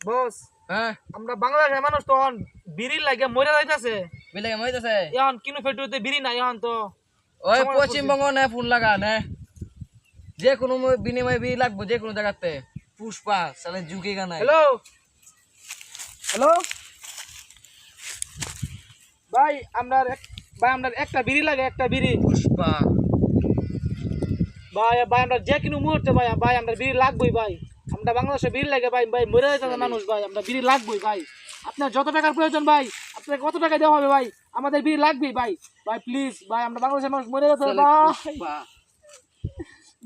বস হ্যাঁ আমরা বাংলাদেশের মানুষ তখন বিড়ি লাগে মরে যাইতাছে বিলে মইতাছে এখন কিনু ফেটুতে বিড়ি নাই এখন তো ওই সময় পশ্চিমবঙ্গ নে ফোন লাগা নে যে কোনো বিনিময়ে বি লাগবো যে কোনো জায়গাতে পুষ্পা সালে ঝুঁকেগা নাই হ্যালো হ্যালো ভাই আমরা একটা বিড়ি লাগে একটা বিড়ি পুষ্পা ভাই ভাই আমরা যে কিনু মুহূর্তে ভাই ভাই আমরা বিড়ি লাগবেই ভাই আমরা বাংলাদেশে বিড়ি লাগে ভাই ভাই মরে যাইতাছে মানুষ ভাই আমরা বিড়ি লাগবেই ভাই আপনার যত টাকার প্রয়োজন ভাই আপনাকে কত টাকা দেওয়া হবে ভাই আমাদের বিড়ি লাগবেই ভাই ভাই প্লিজ ভাই আমরা বাংলাদেশের মানুষ মরে যাচ্ছে ভাই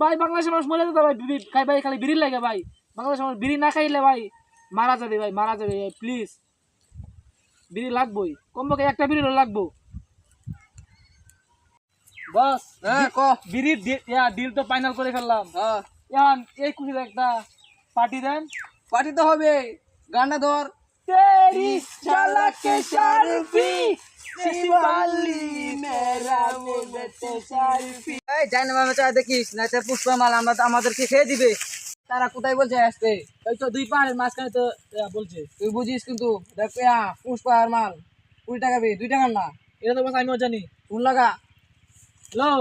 ভাই বাংলাদেশের মানুষ মরে যাচ্ছে ভাই বিড়ি খাই ভাই খালি বিড়ি লাগে ভাই বাংলাদেশের মানুষ বিড়ি না খাইলে ভাই মারা যাবে ভাই প্লিজ বিড়ি লাগবেই কমপক্ষে একটা বিড়ি লাগবো বস হ্যাঁ ক বিড়ির ডিল তো ফাইনাল করে ফেললাম হ্যাঁ এখন এই খুশির একটা পার্টি দেন পার্টি তো হবে গানটা ধর तेरी झलक के शर्फी शिवाली मेरा मुझसे शर्फी এই জান মামা চা দেখিস না তে পুষ্পা মাল আমাদেরকে খেয়ে দিবে তারা কোথায় বলছে আসতে এই তো দুই পাহাড়ের মাঝখানে তো বলছে তুই বুঝিস কিন্তু দেখ পুষ্পা আর মাল 20 টাকা 2 টাকার না এটা তো বস আমিও জানি ফোন লাগা হ্যালো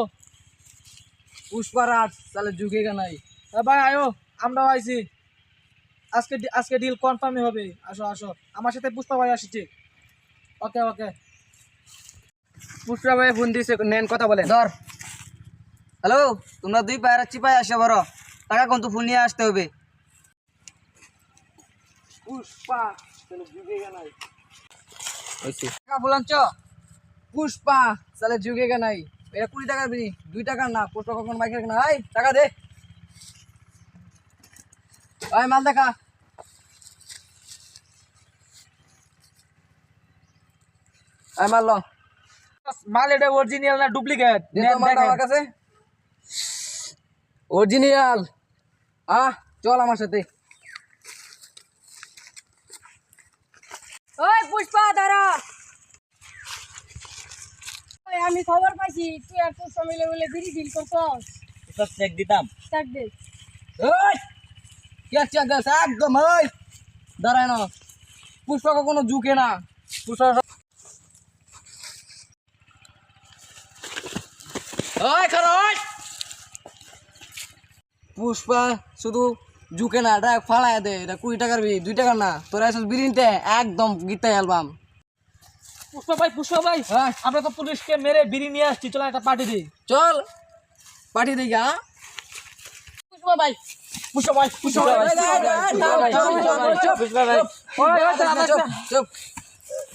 পুষ্পা রাত তাহলে ঝুঁকেগা নাই ভাই আয়ো আমরাও আইছি আজকে ডিল কনফার্মই হবে আসো আসো আমার সাথে পুষ্পা ভাই আসছে ওকে ওকে পুষ্পা ভাই ফোন দিছে নেন কথা বলেন ধর হ্যালো তোমরা দুই পায়রা চিপায় আসো বড় টাকা কোন তো ফুল নিয়ে আসতে হবে পুষ্পা তাহলে ঝুঁকেগা নাই হইছে টাকা বলাঞ্চ পুষ্পা তাহলে ঝুঁকেগা নাই এটা 20 টাকার বিনি 2 টাকার না পুষ্পা কখন বাইক রাখ না এই টাকা দে ওই মাল দেখা এই মাল লো মাল এটা অরিজিনাল না ডুপ্লিকেট আমার কাছে অরিজিনাল চল আমার সাথে ওই পুষ্পা দাঁড়া আমি খবর পাইছি তুই আর পুষ্পা মিলে বলে বিড়ি ডিল করছস সব চেক দিতাম চাক দে ওই কি আচ্ছা গাছ একদম ওই দাঁড়ায় না পুষ্পা কখনো ঝুঁকে না পুষ্পা ওই খারাপ পুষ্পা শুধু ঝুঁকে না এটা ফালায় দে এটা 20 টাকার 2 টাকার না তোরা এসব বিরিনতে একদম গীতা অ্যালবাম পুষ্পা ভাই হ্যাঁ আমরা তো পুলিশকে মেরে বিড়ি নিয়ে আসছি চলো একটা পার্টি দিই চল পাঠিয়ে দিই গা পুষ্পা ভাই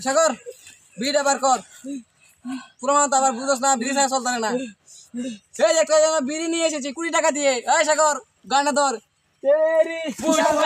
সাগর বিড়ি আবার কর পুরো তো আবার বুঝছ না বিড়ি ছাড়া চলতে না এই একটা বিড়ি নিয়ে এসেছি 20 টাকা দিয়ে এই সাগর গানা ধর তেরি পুষ্পা